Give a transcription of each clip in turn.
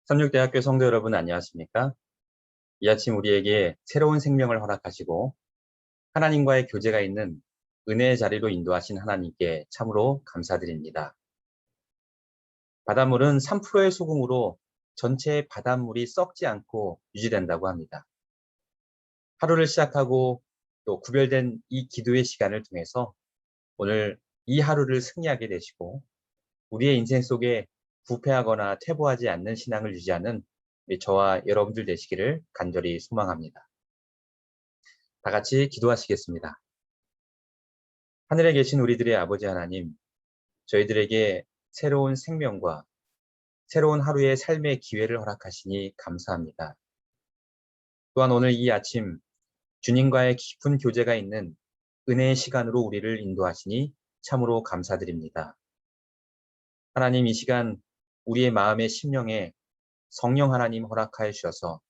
삼육대학교 성도 여러분 안녕하십니까? 이 아침 우리에게 새로운 생명을 허락하시고 하나님과의 교제가 있는 은혜의 자리로 인도하신 하나님께 참으로 감사드립니다. 바닷물은 3%의 소금으로 전체 바닷물이 썩지 않고 유지된다고 합니다. 하루를 시작하고 또 구별된 이 기도의 시간을 통해서 오늘 이 하루를 승리하게 되시고 우리의 인생 속에 부패하거나 퇴보하지 않는 신앙을 유지하는 저와 여러분들 되시기를 간절히 소망합니다. 다 같이 기도하시겠습니다. 하늘에 계신 우리들의 아버지 하나님, 저희들에게 새로운 생명과 새로운 하루의 삶의 기회를 허락하시니 감사합니다. 또한 오늘 이 아침 주님과의 깊은 교제가 있는 은혜의 시간으로 우리를 인도하시니 참으로 감사드립니다. 하나님, 이 시간 우리의 마음의 심령에 성령 하나님 허락하여 주셔서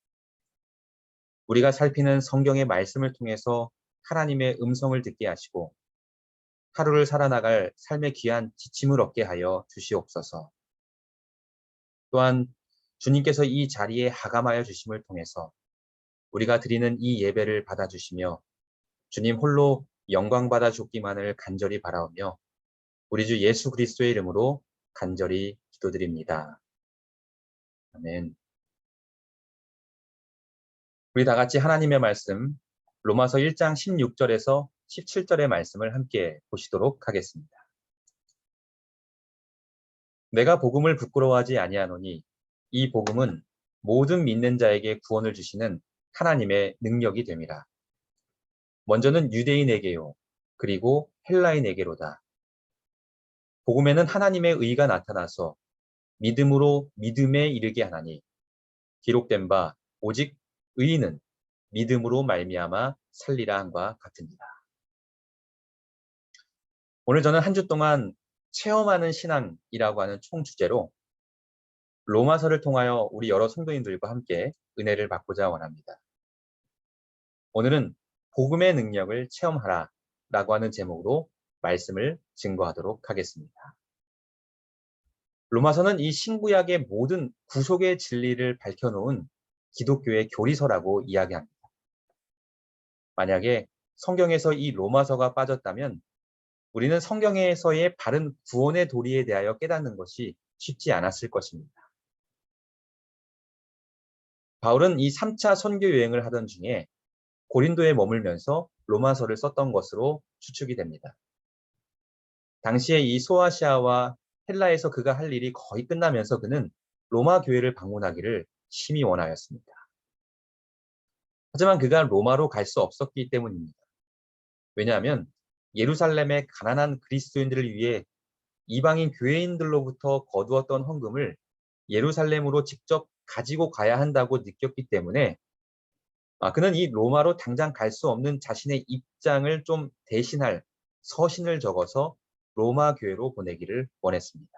우리가 살피는 성경의 말씀을 통해서 하나님의 음성을 듣게 하시고 하루를 살아나갈 삶의 귀한 지침을 얻게 하여 주시옵소서. 또한 주님께서 이 자리에 하감하여 주심을 통해서 우리가 드리는 이 예배를 받아주시며 주님 홀로 영광 받아 주기만을 간절히 바라오며 우리 주 예수 그리스도의 이름으로 간절히 기도드립니다. 아멘. 우리 다 같이 하나님의 말씀 로마서 1장 16절에서 17절의 말씀을 함께 보시도록 하겠습니다. 내가 복음을 부끄러워하지 아니하노니 이 복음은 모든 믿는 자에게 구원을 주시는 하나님의 능력이 됨이라. 먼저는 유대인에게요, 그리고 헬라인에게로다. 복음에는 하나님의 의가 나타나서 믿음으로 믿음에 이르게 하나니 기록된 바 오직 의인은 믿음으로 말미암아 살리라 함과 같으니라. 오늘 저는 한 주 동안 체험하는 신앙이라고 하는 총 주제로 로마서를 통하여 우리 여러 성도인들과 함께 은혜를 받고자 원합니다. 오늘은 복음의 능력을 체험하라 라고 하는 제목으로 말씀을 증거하도록 하겠습니다. 로마서는 이 신구약의 모든 구속의 진리를 밝혀놓은 기독교의 교리서라고 이야기합니다. 만약에 성경에서 이 로마서가 빠졌다면 우리는 성경에서의 바른 구원의 도리에 대하여 깨닫는 것이 쉽지 않았을 것입니다. 바울은 이 3차 선교 여행을 하던 중에 고린도에 머물면서 로마서를 썼던 것으로 추측이 됩니다. 당시에 이 소아시아와 헬라에서 그가 할 일이 거의 끝나면서 그는 로마 교회를 방문하기를 심히 원하였습니다. 하지만 그가 로마로 갈 수 없었기 때문입니다. 왜냐하면 예루살렘의 가난한 그리스도인들을 위해 이방인 교회인들로부터 거두었던 헌금을 예루살렘으로 직접 가지고 가야 한다고 느꼈기 때문에 그는 이 로마로 당장 갈 수 없는 자신의 입장을 좀 대신할 서신을 적어서 로마 교회로 보내기를 원했습니다.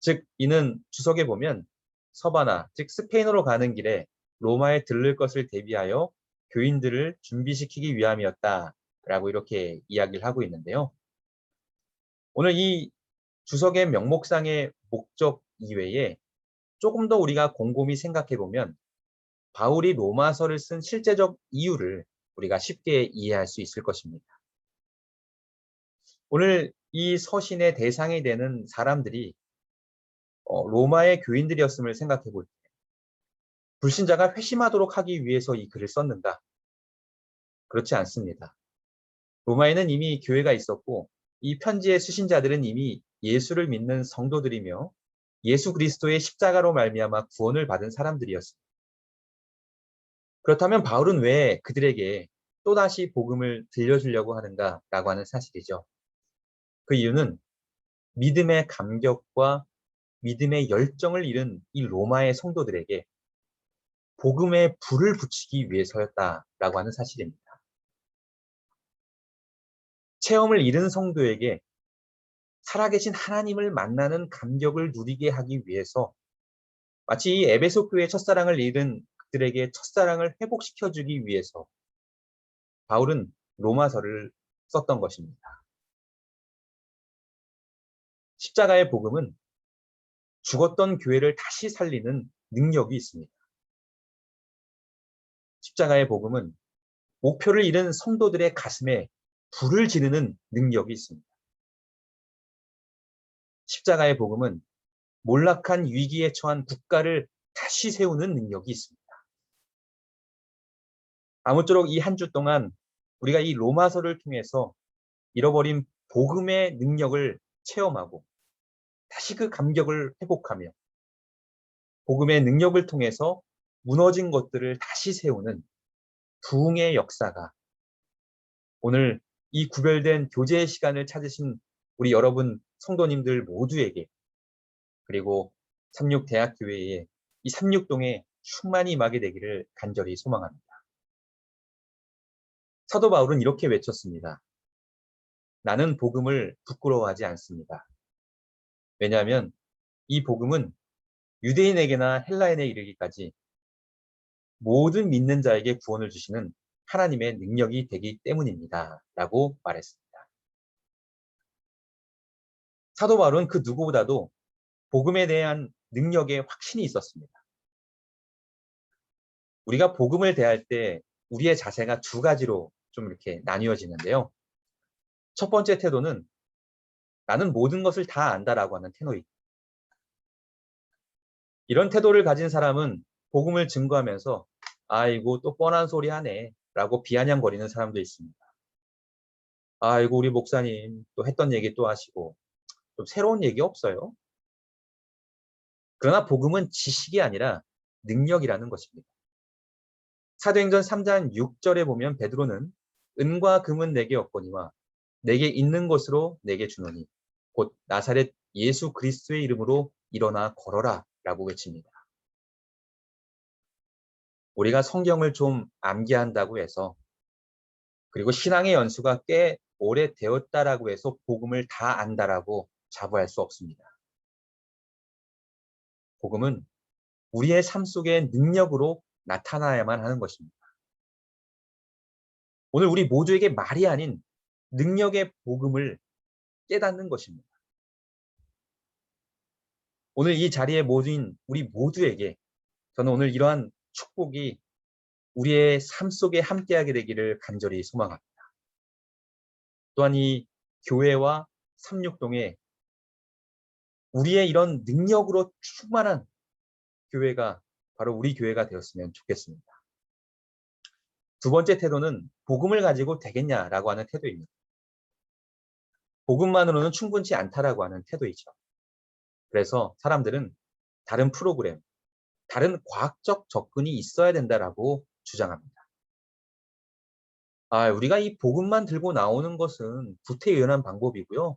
즉 이는 주석에 보면 서바나, 즉 스페인으로 가는 길에 로마에 들를 것을 대비하여 교인들을 준비시키기 위함이었다라고 이렇게 이야기를 하고 있는데요. 오늘 이 주석의 명목상의 목적 이외에 조금 더 우리가 곰곰이 생각해 보면 바울이 로마서를 쓴 실제적 이유를 우리가 쉽게 이해할 수 있을 것입니다. 오늘 이 서신의 대상이 되는 사람들이 로마의 교인들이었음을 생각해 볼 때 불신자가 회심하도록 하기 위해서 이 글을 썼는가? 그렇지 않습니다. 로마에는 이미 교회가 있었고 이 편지의 수신자들은 이미 예수를 믿는 성도들이며 예수 그리스도의 십자가로 말미암아 구원을 받은 사람들이었습니다. 그렇다면 바울은 왜 그들에게 또다시 복음을 들려주려고 하는가라고 하는 사실이죠. 그 이유는 믿음의 감격과 믿음의 열정을 잃은 이 로마의 성도들에게 복음의 불을 붙이기 위해서였다라고 하는 사실입니다. 체험을 잃은 성도에게 살아계신 하나님을 만나는 감격을 누리게 하기 위해서 마치 이 에베소 교회의 첫사랑을 잃은 그들에게 첫사랑을 회복시켜주기 위해서 바울은 로마서를 썼던 것입니다. 십자가의 복음은 죽었던 교회를 다시 살리는 능력이 있습니다. 십자가의 복음은 목표를 잃은 성도들의 가슴에 불을 지르는 능력이 있습니다. 십자가의 복음은 몰락한 위기에 처한 국가를 다시 세우는 능력이 있습니다. 아무쪼록 이 한 주 동안 우리가 이 로마서를 통해서 잃어버린 복음의 능력을 체험하고 다시 그 감격을 회복하며 복음의 능력을 통해서 무너진 것들을 다시 세우는 부흥의 역사가 오늘 이 구별된 교제의 시간을 찾으신 우리 여러분 성도님들 모두에게 그리고 삼육대학교회의 이 삼육동에 충만히 임하게 되기를 간절히 소망합니다. 사도 바울은 이렇게 외쳤습니다. 나는 복음을 부끄러워하지 않습니다. 왜냐하면 이 복음은 유대인에게나 헬라인에 이르기까지 모든 믿는 자에게 구원을 주시는 하나님의 능력이 되기 때문입니다. 라고 말했습니다. 사도 바울은 그 누구보다도 복음에 대한 능력에 확신이 있었습니다. 우리가 복음을 대할 때 우리의 자세가 두 가지로 좀 이렇게 나뉘어지는데요. 첫 번째 태도는 나는 모든 것을 다 안다라고 하는 태도입니다. 이런 태도를 가진 사람은 복음을 증거하면서 아이고 또 뻔한 소리 하네 라고 비아냥거리는 사람도 있습니다. 아이고 우리 목사님 또 했던 얘기 또 하시고 좀 새로운 얘기 없어요? 그러나 복음은 지식이 아니라 능력이라는 것입니다. 사도행전 3장 6절에 보면 베드로는 은과 금은 내게 없거니와 내게 있는 것으로 내게 주노니 곧 나사렛 예수 그리스도의 이름으로 일어나 걸어라 라고 외칩니다. 우리가 성경을 좀 암기한다고 해서 그리고 신앙의 연수가 꽤 오래 되었다라고 해서 복음을 다 안다라고 자부할 수 없습니다. 복음은 우리의 삶 속의 능력으로 나타나야만 하는 것입니다. 오늘 우리 모두에게 말이 아닌 능력의 복음을 깨닫는 것입니다. 오늘 이 자리에 모인 우리 모두에게 저는 오늘 이러한 축복이 우리의 삶 속에 함께하게 되기를 간절히 소망합니다. 또한 이 교회와 삼육동에 우리의 이런 능력으로 충만한 교회가 바로 우리 교회가 되었으면 좋겠습니다. 두 번째 태도는 복음을 가지고 되겠냐라고 하는 태도입니다. 복음만으로는 충분치 않다라고 하는 태도이죠. 그래서 사람들은 다른 프로그램, 다른 과학적 접근이 있어야 된다라고 주장합니다. 우리가 이 복음만 들고 나오는 것은 구태의연한 방법이고요.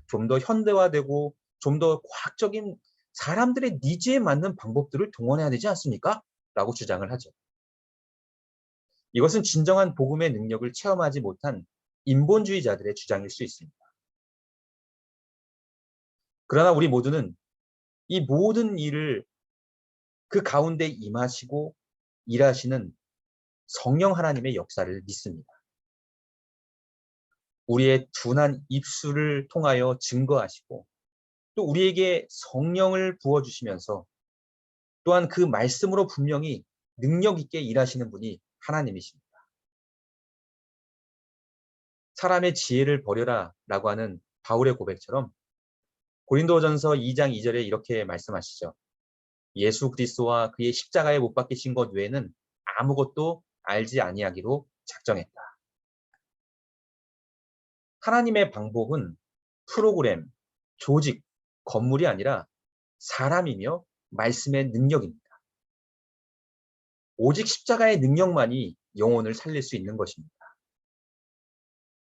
좀 더 현대화되고 좀 더 과학적인 사람들의 니즈에 맞는 방법들을 동원해야 되지 않습니까? 라고 주장을 하죠. 이것은 진정한 복음의 능력을 체험하지 못한 인본주의자들의 주장일 수 있습니다. 그러나 우리 모두는 이 모든 일을 그 가운데 임하시고 일하시는 성령 하나님의 역사를 믿습니다. 우리의 둔한 입술을 통하여 증거하시고 또 우리에게 성령을 부어주시면서 또한 그 말씀으로 분명히 능력 있게 일하시는 분이 하나님이십니다. 사람의 지혜를 버려라 라고 하는 바울의 고백처럼 고린도전서 2장 2절에 이렇게 말씀하시죠. 예수 그리스도와 그의 십자가에 못 박히신 것 외에는 아무것도 알지 아니하기로 작정했다. 하나님의 방법은 프로그램, 조직, 건물이 아니라 사람이며 말씀의 능력입니다. 오직 십자가의 능력만이 영혼을 살릴 수 있는 것입니다.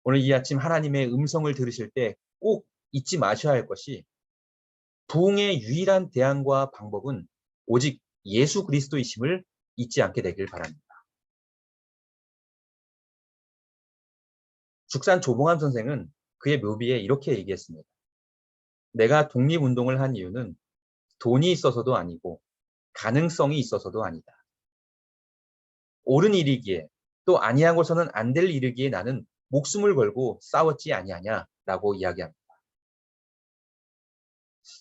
오늘 이 아침 하나님의 음성을 들으실 때 꼭 잊지 마셔야 할 것이 부흥의 유일한 대안과 방법은 오직 예수 그리스도이심을 잊지 않게 되길 바랍니다. 죽산 조봉암 선생은 그의 묘비에 이렇게 얘기했습니다. 내가 독립운동을 한 이유는 돈이 있어서도 아니고 가능성이 있어서도 아니다. 옳은 일이기에 또 아니하고서는 안 될 일이기에 나는 목숨을 걸고 싸웠지 아니하냐라고 이야기합니다.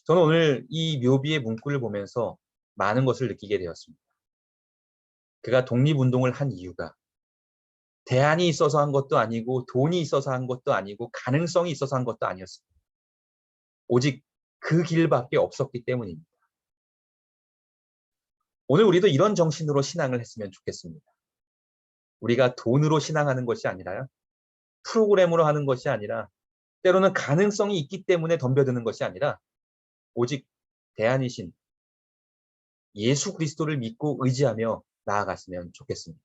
저는 오늘 이 묘비의 문구를 보면서 많은 것을 느끼게 되었습니다. 그가 독립운동을 한 이유가 대안이 있어서 한 것도 아니고 돈이 있어서 한 것도 아니고 가능성이 있어서 한 것도 아니었습니다. 오직 그 길밖에 없었기 때문입니다. 오늘 우리도 이런 정신으로 신앙을 했으면 좋겠습니다. 우리가 돈으로 신앙하는 것이 아니라요. 프로그램으로 하는 것이 아니라 때로는 가능성이 있기 때문에 덤벼드는 것이 아니라 오직 대안이신 예수 그리스도를 믿고 의지하며 나아갔으면 좋겠습니다.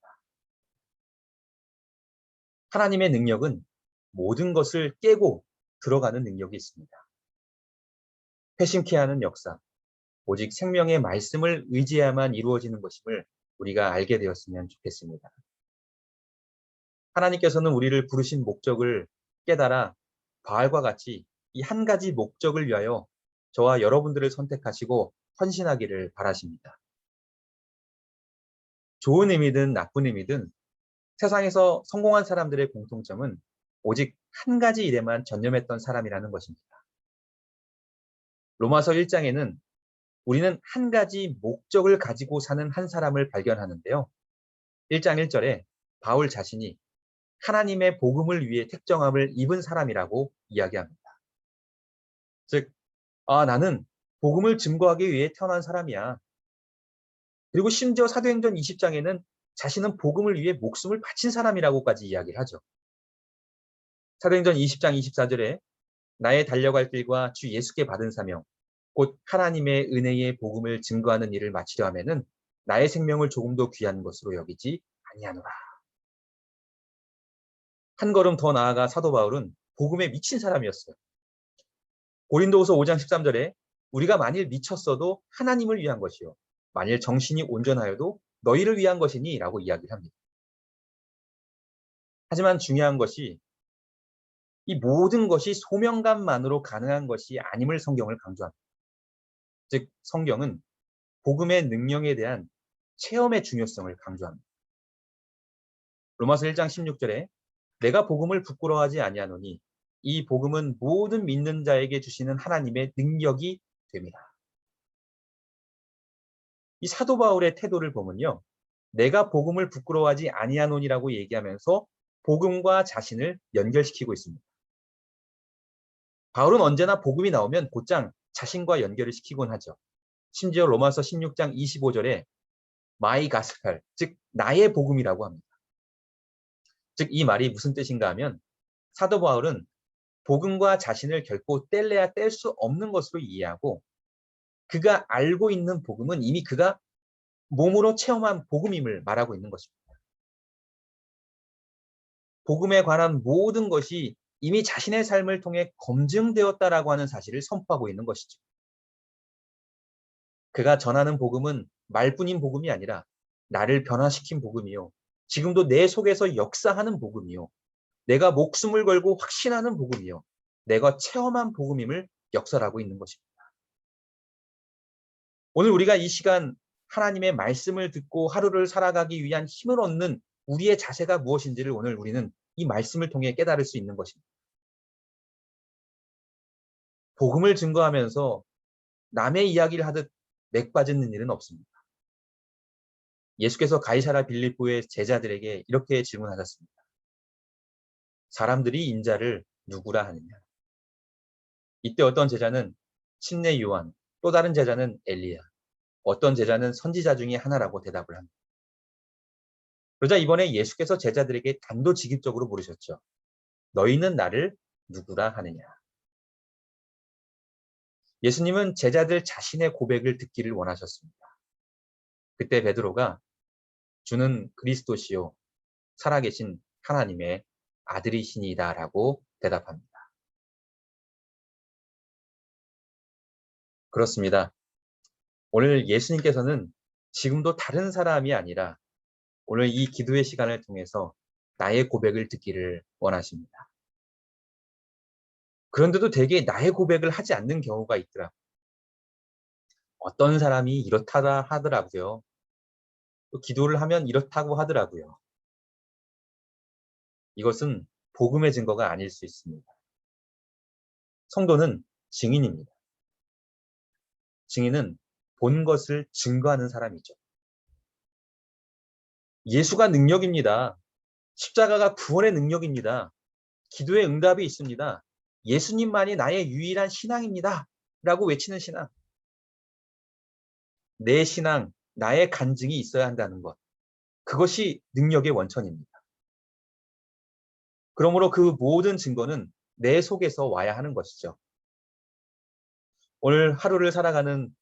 하나님의 능력은 모든 것을 깨고 들어가는 능력이 있습니다. 회심케 하는 역사, 오직 생명의 말씀을 의지해야만 이루어지는 것임을 우리가 알게 되었으면 좋겠습니다. 하나님께서는 우리를 부르신 목적을 깨달아 바알과 같이 이 한 가지 목적을 위하여 저와 여러분들을 선택하시고 헌신하기를 바라십니다. 좋은 의미든 나쁜 의미든 세상에서 성공한 사람들의 공통점은 오직 한 가지 일에만 전념했던 사람이라는 것입니다. 로마서 1장에는 우리는 한 가지 목적을 가지고 사는 한 사람을 발견하는데요. 1장 1절에 바울 자신이 하나님의 복음을 위해 택정함을 입은 사람이라고 이야기합니다. 즉, 나는 복음을 증거하기 위해 태어난 사람이야. 그리고 심지어 사도행전 20장에는 자신은 복음을 위해 목숨을 바친 사람이라고까지 이야기를 하죠. 사도행전 20장 24절에 나의 달려갈 길과 주 예수께 받은 사명, 곧 하나님의 은혜의 복음을 증거하는 일을 마치려 하면은 나의 생명을 조금도 귀한 것으로 여기지 아니하노라. 한 걸음 더 나아가 사도 바울은 복음에 미친 사람이었어요. 고린도후서 5장 13절에 우리가 만일 미쳤어도 하나님을 위한 것이요 만일 정신이 온전하여도 너희를 위한 것이니 라고 이야기를 합니다. 하지만 중요한 것이 이 모든 것이 소명감만으로 가능한 것이 아님을 성경을 강조합니다. 즉 성경은 복음의 능력에 대한 체험의 중요성을 강조합니다. 로마서 1장 16절에 내가 복음을 부끄러워하지 아니하노니 이 복음은 모든 믿는 자에게 주시는 하나님의 능력이 됩니다. 이 사도 바울의 태도를 보면요. 내가 복음을 부끄러워하지 아니하노니라고 얘기하면서 복음과 자신을 연결시키고 있습니다. 바울은 언제나 복음이 나오면 곧장 자신과 연결을 시키곤 하죠. 심지어 로마서 16장 25절에 my gospel, 즉 나의 복음이라고 합니다. 즉 이 말이 무슨 뜻인가 하면 사도 바울은 복음과 자신을 결코 뗄래야 뗄 수 없는 것으로 이해하고 그가 알고 있는 복음은 이미 그가 몸으로 체험한 복음임을 말하고 있는 것입니다. 복음에 관한 모든 것이 이미 자신의 삶을 통해 검증되었다라고 하는 사실을 선포하고 있는 것이죠. 그가 전하는 복음은 말뿐인 복음이 아니라 나를 변화시킨 복음이요. 지금도 내 속에서 역사하는 복음이요. 내가 목숨을 걸고 확신하는 복음이요. 내가 체험한 복음임을 역설하고 있는 것입니다. 오늘 우리가 이 시간 하나님의 말씀을 듣고 하루를 살아가기 위한 힘을 얻는 우리의 자세가 무엇인지를 오늘 우리는 이 말씀을 통해 깨달을 수 있는 것입니다. 복음을 증거하면서 남의 이야기를 하듯 맥 빠지는 일은 없습니다. 예수께서 가이사라 빌립보의 제자들에게 이렇게 질문하셨습니다. 사람들이 인자를 누구라 하느냐? 이때 어떤 제자는 침례 요한, 또 다른 제자는 엘리야, 어떤 제자는 선지자 중에 하나라고 대답을 합니다. 그러자 이번에 예수께서 제자들에게 단도직입적으로 물으셨죠. 너희는 나를 누구라 하느냐? 예수님은 제자들 자신의 고백을 듣기를 원하셨습니다. 그때 베드로가 주는 그리스도시요 살아계신 하나님의 아들이시니다라고 대답합니다. 그렇습니다. 오늘 예수님께서는 지금도 다른 사람이 아니라 오늘 이 기도의 시간을 통해서 나의 고백을 듣기를 원하십니다. 그런데도 대개 나의 고백을 하지 않는 경우가 있더라고요. 어떤 사람이 이렇다 하더라고요. 또 기도를 하면 이렇다고 하더라고요. 이것은 복음의 증거가 아닐 수 있습니다. 성도는 증인입니다. 증인은 본 것을 증거하는 사람이죠. 예수가 능력입니다. 십자가가 구원의 능력입니다. 기도의 응답이 있습니다. 예수님만이 나의 유일한 신앙입니다. 라고 외치는 신앙. 내 신앙, 나의 간증이 있어야 한다는 것. 그것이 능력의 원천입니다. 그러므로 그 모든 증거는 내 속에서 와야 하는 것이죠. 오늘 하루를 살아가는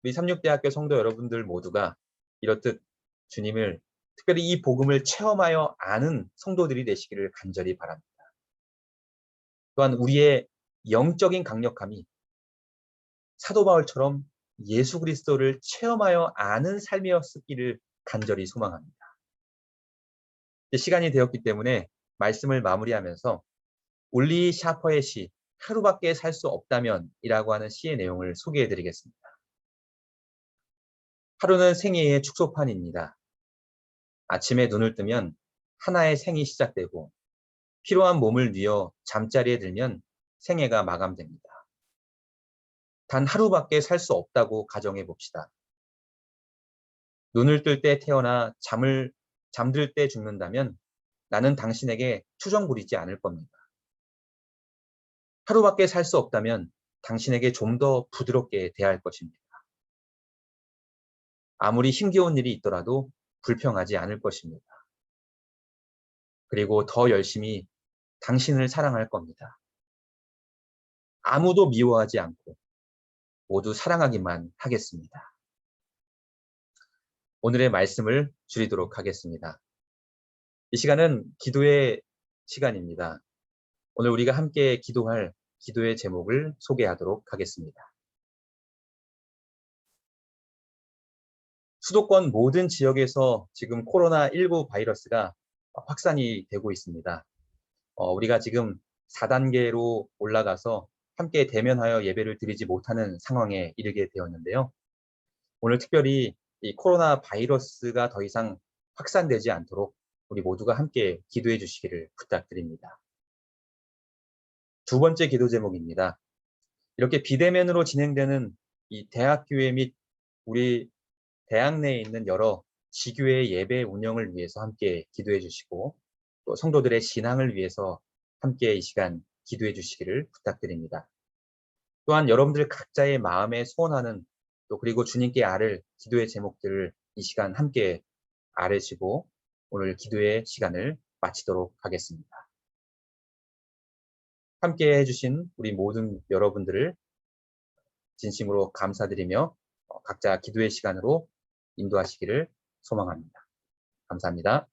우리 삼육대학교 성도 여러분들 모두가 이렇듯 주님을 특별히 이 복음을 체험하여 아는 성도들이 되시기를 간절히 바랍니다. 또한 우리의 영적인 강력함이 사도 바울처럼 예수 그리스도를 체험하여 아는 삶이었기를 간절히 소망합니다. 시간이 되었기 때문에 말씀을 마무리하면서 올리 샤퍼의 시 하루밖에 살 수 없다면 이라고 하는 시의 내용을 소개해 드리겠습니다. 하루는 생애의 축소판입니다. 아침에 눈을 뜨면 하나의 생이 시작되고 피로한 몸을 뉘어 잠자리에 들면 생애가 마감됩니다. 단 하루밖에 살 수 없다고 가정해 봅시다. 눈을 뜰 때 태어나 잠들 때 죽는다면 나는 당신에게 투정 부리지 않을 겁니다. 하루밖에 살 수 없다면 당신에게 좀 더 부드럽게 대할 것입니다. 아무리 힘겨운 일이 있더라도 불평하지 않을 것입니다. 그리고 더 열심히 당신을 사랑할 겁니다. 아무도 미워하지 않고 모두 사랑하기만 하겠습니다. 오늘의 말씀을 줄이도록 하겠습니다. 이 시간은 기도의 시간입니다. 오늘 우리가 함께 기도할 기도의 제목을 소개하도록 하겠습니다. 수도권 모든 지역에서 지금 코로나19 바이러스가 확산이 되고 있습니다. 우리가 지금 4단계로 올라가서 함께 대면하여 예배를 드리지 못하는 상황에 이르게 되었는데요. 오늘 특별히 이 코로나 바이러스가 더 이상 확산되지 않도록 우리 모두가 함께 기도해 주시기를 부탁드립니다. 두 번째 기도 제목입니다. 이렇게 비대면으로 진행되는 이 대학교회 및 우리 대학 내에 있는 여러 지교회 예배 운영을 위해서 함께 기도해 주시고 또 성도들의 신앙을 위해서 함께 이 시간 기도해 주시기를 부탁드립니다. 또한 여러분들 각자의 마음에 소원하는 또 그리고 주님께 아를 기도의 제목들을 이 시간 함께 아뢰시고 오늘 기도의 시간을 마치도록 하겠습니다. 함께 해주신 우리 모든 여러분들을 진심으로 감사드리며 각자 기도의 시간으로 인도하시기를 소망합니다. 감사합니다.